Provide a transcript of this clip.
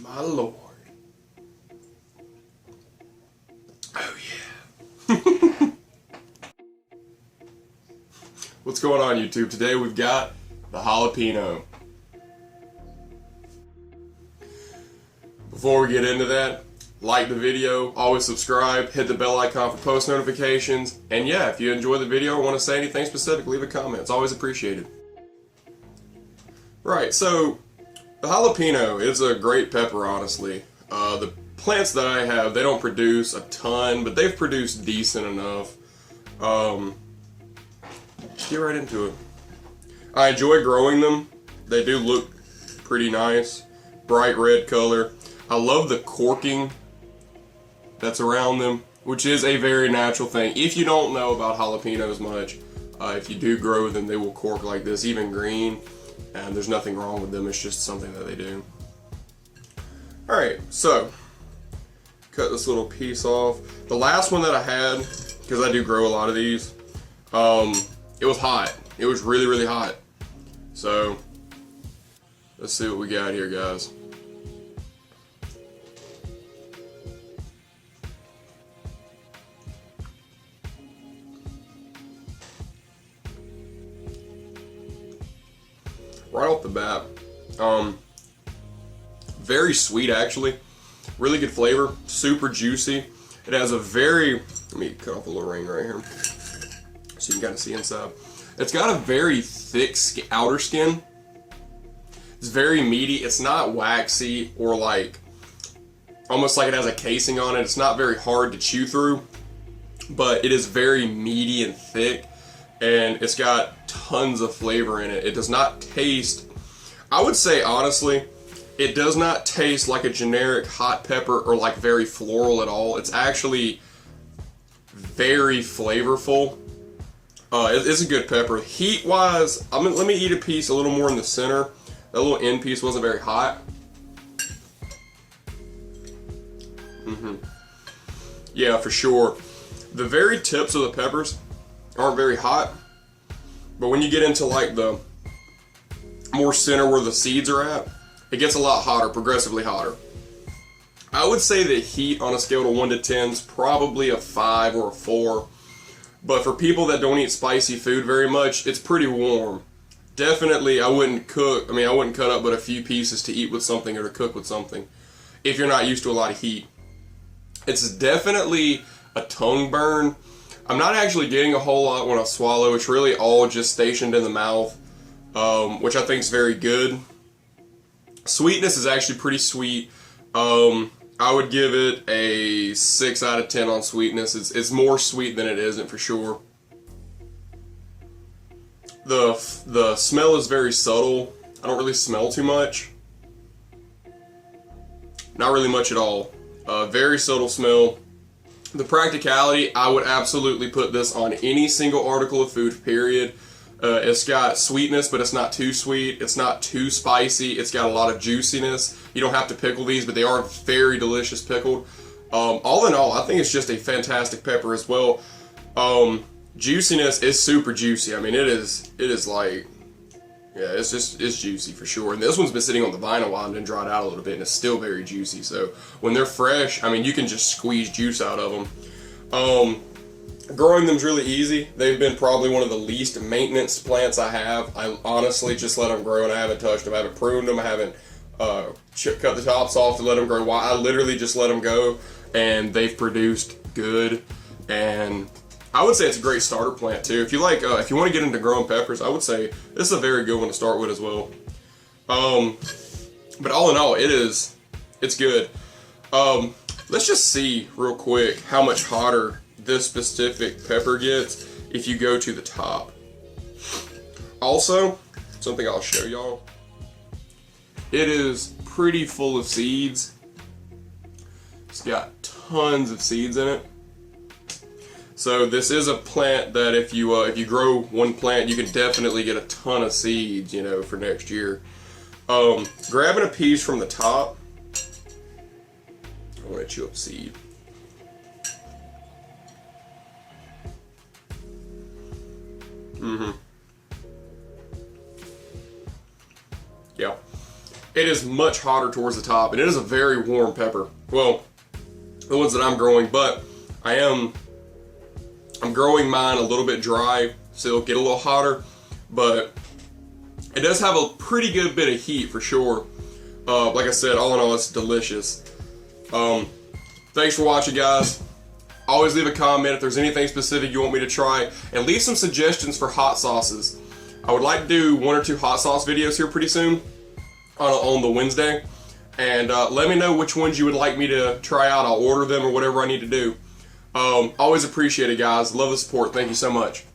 My Lord. Oh yeah. What's going on, YouTube? Today we've got the jalapeno. Before we get into that, like the video, always subscribe, hit the bell icon for post notifications, and yeah, if you enjoy the video or want to say anything specific, leave a comment. It's always appreciated. Right, so the jalapeno is a great pepper, honestly. The plants that I have, they don't produce a ton, but they've produced decent enough. Let's get right into it. I enjoy growing them. They do look pretty nice. Bright red color. I love the corking that's around them, which is a very natural thing. If you don't know about jalapenos much, if you do grow them, they will cork like this, even green, and there's nothing wrong with them. It's just something that they do. Alright, so cut this little piece off. The last one that I had, because I do grow a lot of these, it was hot. It was really, really hot. So let's see what we got here, guys. Right off the bat, very sweet actually, really good flavor, super juicy. It has a very, let me cut off a little ring right here so you can kind of see inside. It's got a very thick outer skin. It's very meaty. It's not waxy or like, almost like it has a casing on it. It's not very hard to chew through, but it is very meaty and thick, and it's got tons of flavor in it. It does not taste, I would say honestly, it does not taste like a generic hot pepper or like very floral at all. It's actually very flavorful. It's a good pepper. Heat wise, let me eat a piece a little more in the center. That little end piece wasn't very hot. Yeah, for sure. The very tips of the peppers aren't very hot, but when you get into like the more center where the seeds are at, it gets a lot hotter, progressively hotter. I would say the heat on a scale of 1 to 10 is probably a 5 or a 4. But for people that don't eat spicy food very much, it's pretty warm. Definitely, I wouldn't cut up but a few pieces to eat with something or to cook with something if you're not used to a lot of heat. It's definitely a tongue burn. I'm not actually getting a whole lot when I swallow. It's really all just stationed in the mouth, which I think is very good. Sweetness is actually pretty sweet. I would give it a 6 out of 10 on sweetness. It's more sweet than it isn't, for sure. The smell is very subtle. I don't really smell too much. Not really much at all. Very subtle smell. The practicality, I would absolutely put this on any single article of food, period. It's got sweetness, but it's not too sweet. It's not too spicy. It's got a lot of juiciness. You don't have to pickle these, but they are very delicious pickled. All in all, I think it's just a fantastic pepper as well. Juiciness is super juicy. I mean, it is like, yeah, it's juicy for sure. And this one's been sitting on the vine a while and then dried out a little bit, and it's still very juicy. So when they're fresh, I mean, you can just squeeze juice out of them. Growing them's really easy. They've been probably one of the least maintenance plants I have. I honestly just let them grow, and I haven't touched them. I haven't pruned them. I haven't cut the tops off to let them grow. I literally just let them go, and they've produced good. And I would say it's a great starter plant too. If you like, if you want to get into growing peppers, I would say this is a very good one to start with as well. But all in all, it's good. Let's just see real quick how much hotter this specific pepper gets if you go to the top. Also, something I'll show y'all. It is pretty full of seeds. It's got tons of seeds in it. So this is a plant that if you grow one plant, you can definitely get a ton of seeds, you know, for next year. Grabbing a piece from the top, I want to chew up seed. Yeah. it is much hotter towards the top, and it is a very warm pepper. Well, the ones that I'm growing, but I'm growing mine a little bit dry, so it'll get a little hotter, but it does have a pretty good bit of heat for sure. Like I said, all in all, it's delicious. Thanks for watching, guys. Always leave a comment if there's anything specific you want me to try, and leave some suggestions for hot sauces. I would like to do 1 or 2 hot sauce videos here pretty soon on the Wednesday, and let me know which ones you would like me to try out. I'll order them or whatever I need to do. Always appreciate it, guys. Love the support. Thank you so much.